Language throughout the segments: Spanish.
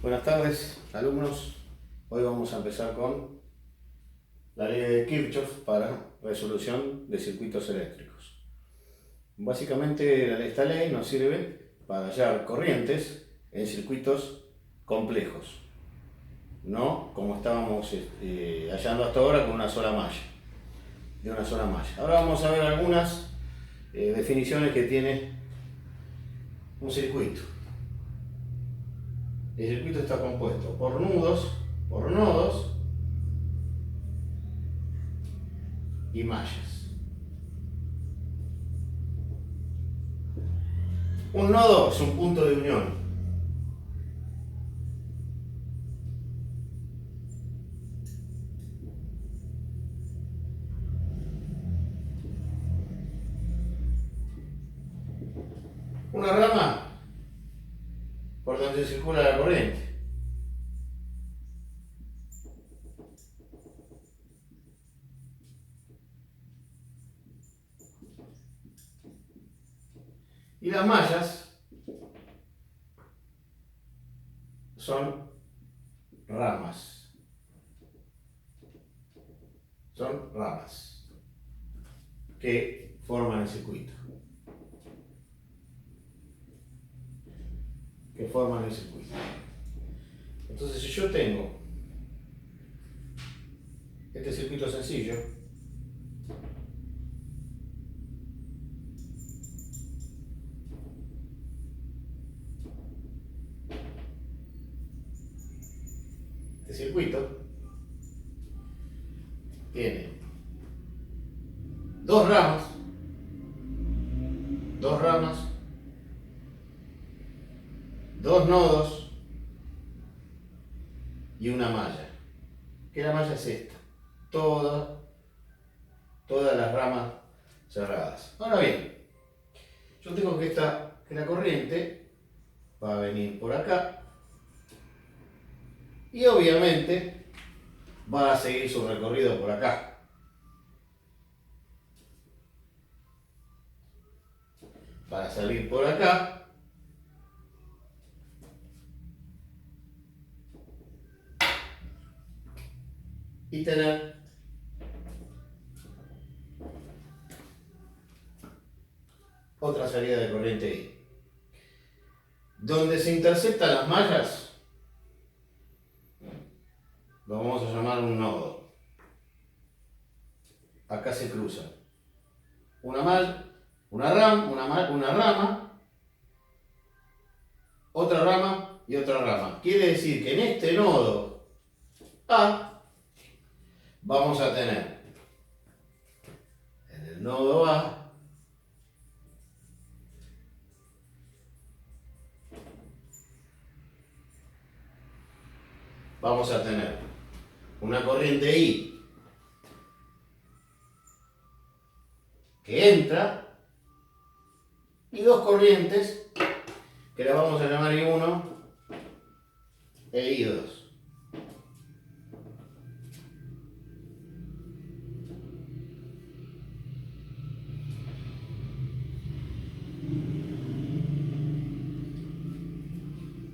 Buenas tardes, alumnos. Hoy vamos a empezar con la ley de Kirchhoff para resolución de circuitos eléctricos. Básicamente, esta ley nos sirve para hallar corrientes en circuitos complejos, no como estábamos hallando hasta ahora con una sola malla, de una sola malla. Ahora vamos a ver algunas definiciones que tiene un circuito. El circuito está compuesto por nodos y mallas. Un nodo es un punto de unión. Una rama por donde circula la corriente. Y las mallas son ramas. Son ramas que forman el circuito. Entonces, si yo tengo este circuito sencillo, este circuito tiene dos ramas, dos nodos y una malla. ¿Qué la malla es esta? Todas las ramas cerradas. Ahora bien, yo tengo que la corriente va a venir por acá y obviamente va a seguir su recorrido por acá. Para salir por acá y tener otra salida de corriente ahí. Donde se interceptan las mallas, lo vamos a llamar un nodo. Acá se cruzan una rama, otra rama y otra rama. Quiere decir que en este nodo A vamos a tener, en el nodo A, vamos a tener una corriente I que entra y dos corrientes que las vamos a llamar I1 e I2.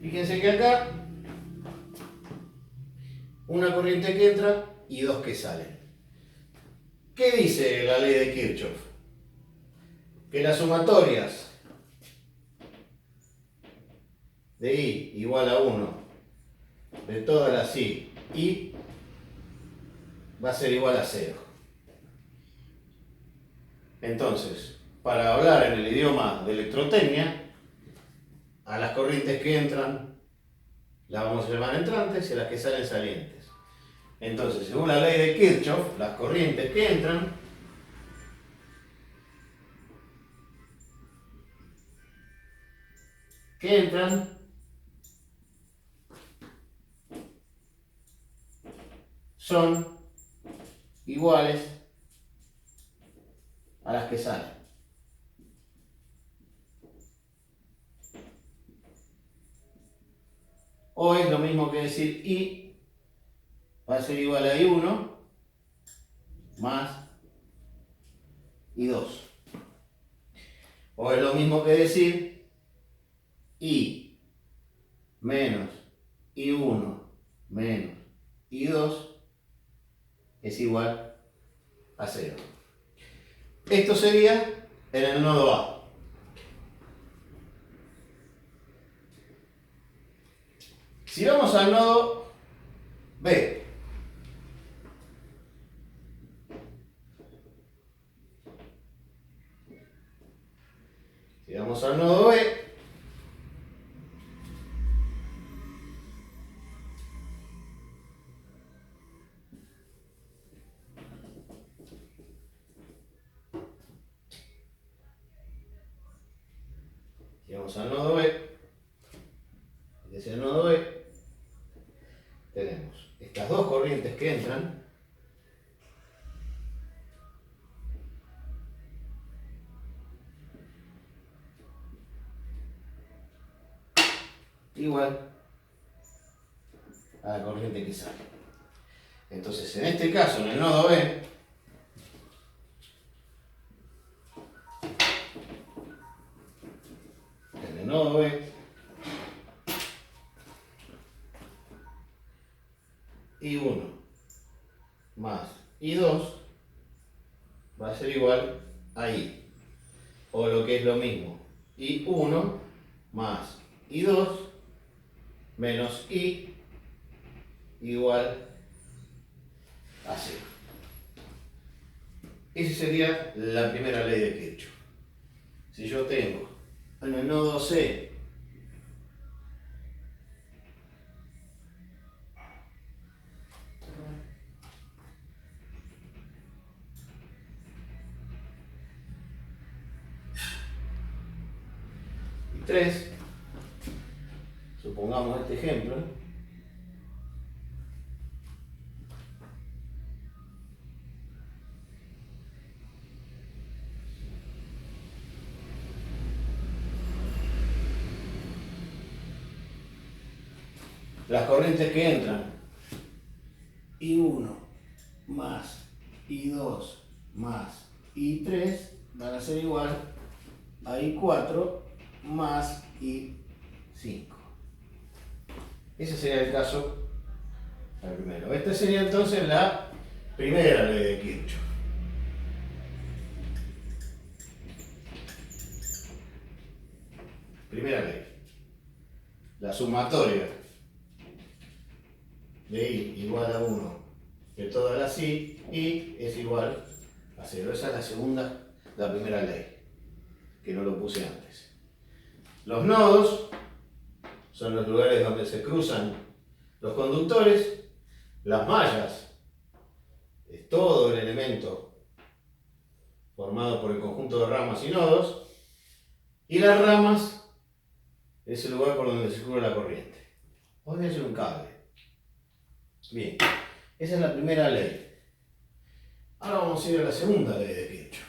Fíjense que acá una corriente que entra y dos que salen. ¿Qué dice la ley de Kirchhoff? Que las sumatorias de I igual a 1 de todas las I va a ser igual a 0. Entonces, para hablar en el idioma de electrotecnia, a las corrientes que entran las vamos a llamar entrantes y a las que salen salientes. Entonces, según la ley de Kirchhoff, las corrientes que entran son iguales a las que salen. O es lo mismo que decir I va a ser igual a I1 más I2. O es lo mismo que decir I menos I1 menos I2 es igual a 0. Esto sería en el nodo A. Si vamos al nodo B, si vamos al nodo B, que es el nodo B, tenemos estas dos corrientes que entran, igual a la corriente que sale. Entonces, en este caso, en el nodo B, I1 más I2 va a ser igual a I, o lo que es lo mismo, I1 más I2 menos I igual a 0. Esa sería la primera ley de Kirchhoff. Si yo tengo en el nodo C y 3, supongamos este ejemplo, las corrientes que entran, I1 más I2 más I3 van a ser igual a I4 más I5. Ese sería el caso del primero. Esta sería entonces la primera ley de Kirchhoff. Primera ley. La sumatoria de I igual a 1 de todas las I es igual a 0. Esa es la segunda, la primera ley, que no lo puse antes. Los nodos son los lugares donde se cruzan los conductores. Las mallas es todo el elemento formado por el conjunto de ramas y nodos. Y las ramas es el lugar por donde circula la corriente. Podría ser un cable. Bien, esa es la primera ley. Ahora vamos a ir a la segunda ley de Kirchhoff.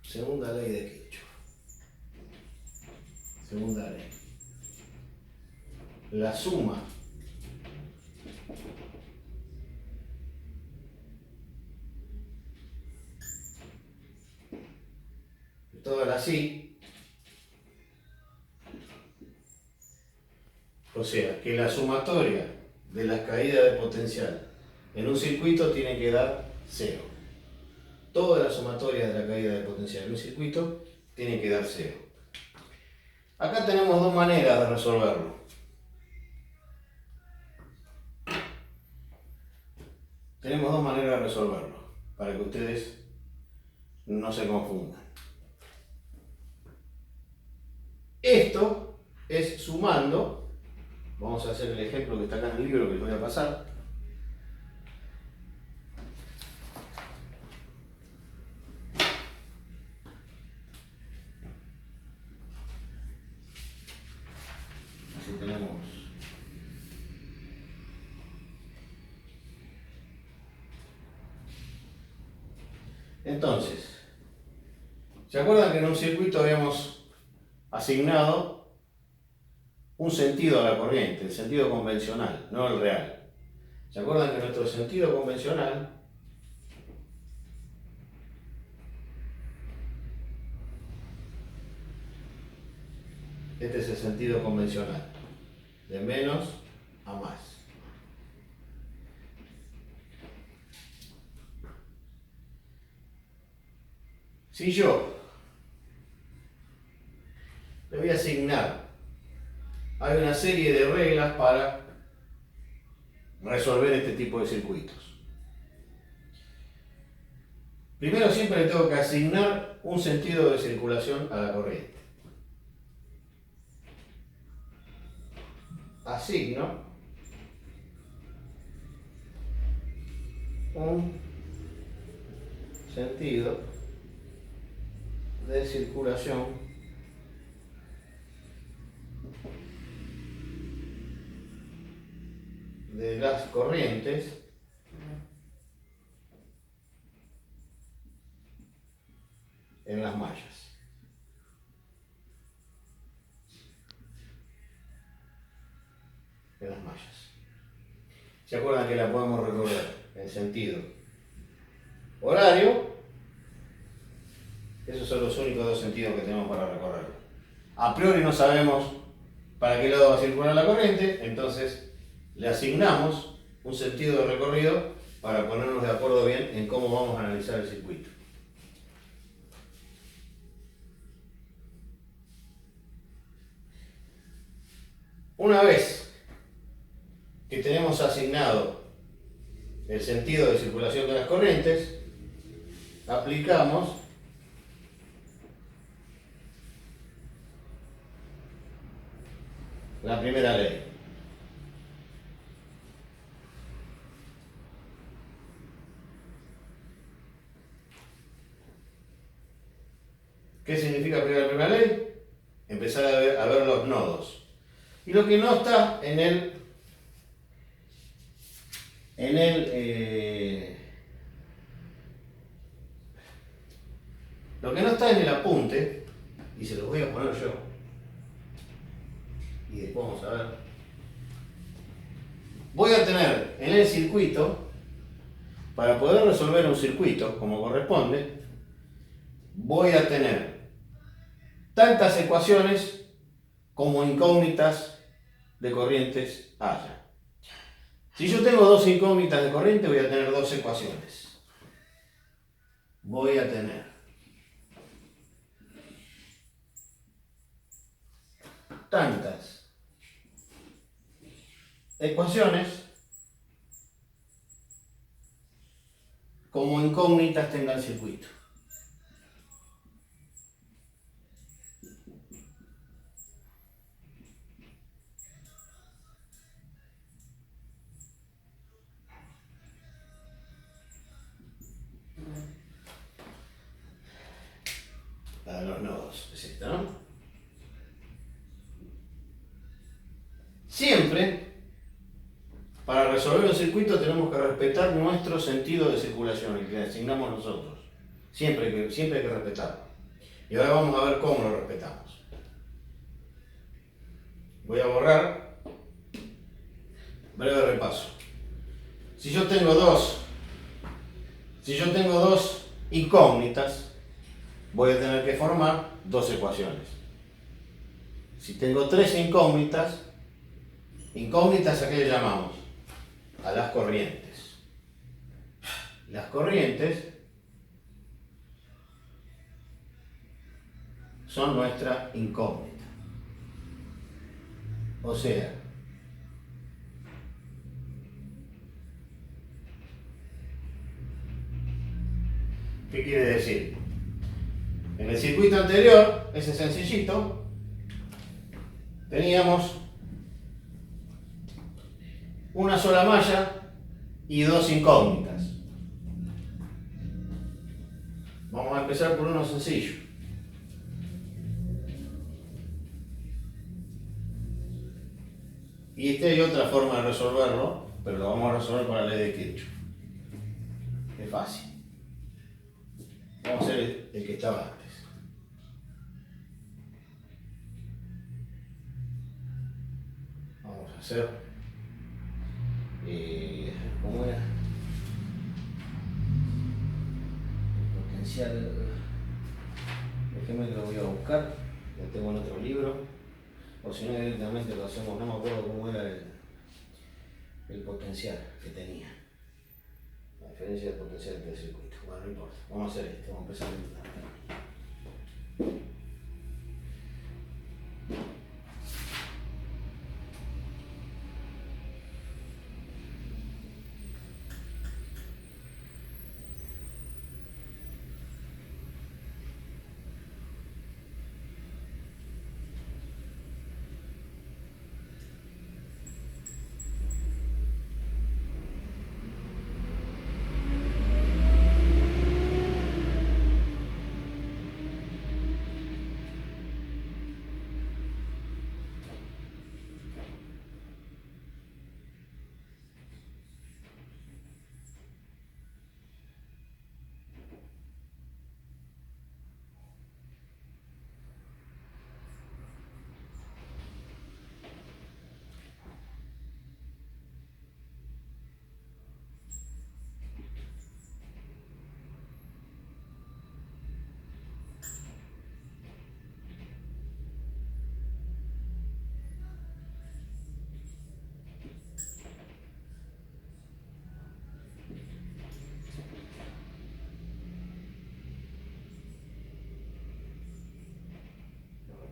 Segunda ley de Kirchhoff. Segunda ley. La suma de todas las I, o sea, que la sumatoria de las caídas de potencial en un circuito tiene que dar 0. Toda la sumatoria de la caída de potencial en un circuito tiene que dar 0. Acá tenemos dos maneras de resolverlo. Tenemos dos maneras de resolverlo, para que ustedes no se confundan. Esto es sumando. Vamos a hacer el ejemplo que está acá en el libro que les voy a pasar. Así tenemos. Entonces, ¿Se acuerdan que en un circuito habíamos asignado un sentido a la corriente, el sentido convencional, no el real? ¿Se acuerdan que nuestro sentido convencional este es el sentido convencional, de menos a más? Si yo le voy a asignar, hay una serie de reglas para resolver este tipo de circuitos. Primero siempre le tengo que asignar un sentido de circulación a la corriente. Asigno un sentido de circulación de las corrientes en las mallas. En las mallas. ¿Se acuerdan que la podemos recorrer en sentido horario? Esos son los únicos dos sentidos que tenemos para recorrerlo. A priori no sabemos para qué lado va a circular la corriente, entonces le asignamos un sentido de recorrido para ponernos de acuerdo bien en cómo vamos a analizar el circuito. Una vez que tenemos asignado el sentido de circulación de las corrientes, aplicamos la primera ley. ¿Qué significa aplicar la primera ley? Empezar a ver los nodos. Y lo que no está en el lo que no está en el apunte, y se los voy a poner yo, y después vamos a ver, voy a tener en el circuito, para poder resolver un circuito como corresponde, voy a tener tantas ecuaciones como incógnitas de corrientes haya. Si yo tengo dos incógnitas de corriente, voy a tener dos ecuaciones. Voy a tener tantas ecuaciones como incógnitas tenga el circuito. La de los nodos, es esta, ¿no? Siempre, para resolver un circuito tenemos que respetar nuestro sentido de circulación, el que asignamos nosotros. Siempre hay que respetarlo. Y ahora vamos a ver cómo lo respetamos. Voy a borrar. Breve repaso. Si yo tengo dos incógnitas, voy a tener que formar dos ecuaciones. Si tengo tres incógnitas, ¿a qué le llamamos? A las corrientes. Las corrientes son nuestra incógnita. O sea, ¿qué quiere decir? En el circuito anterior, ese sencillito, teníamos una sola malla y dos incógnitas. Vamos a empezar por uno sencillo. Y esta hay otra forma de resolverlo, pero lo vamos a resolver con la ley de Kirchhoff. Es fácil. Vamos a hacer el que estaba antes. hacer, ¿cómo era? El potencial, déjeme que lo voy a buscar, lo tengo en otro libro, o si no directamente lo hacemos, no me acuerdo cómo era el potencial que tenía. La diferencia del potencial del circuito. Bueno, no importa. Vamos a hacer esto. Vamos a empezar a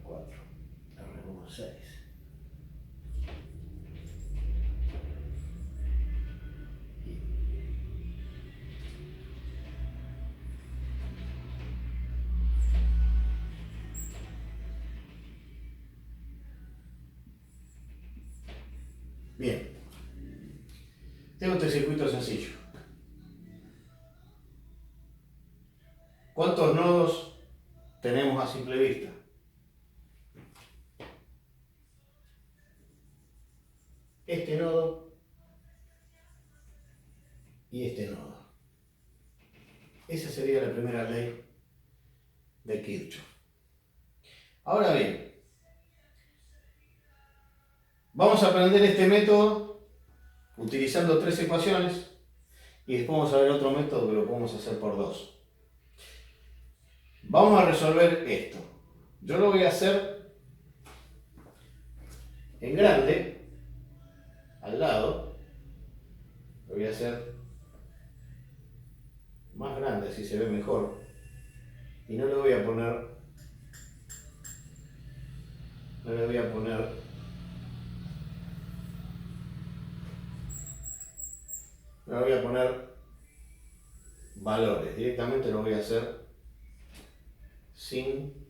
R4, R1, 6. Bien. Tengo este circuito sencillo. ¿Cuántos nodos tenemos a simple vista? Este nodo y este nodo. Esa sería la primera ley de Kirchhoff. Ahora bien, vamos a aprender este método utilizando 3 ecuaciones y después vamos a ver otro método que lo podemos hacer por 2. Vamos a resolver esto. Yo lo voy a hacer en grande, al lado. Lo voy a hacer más grande, así se ve mejor. Y no le voy a poner, no le voy a poner valores. Directamente lo voy a hacer sin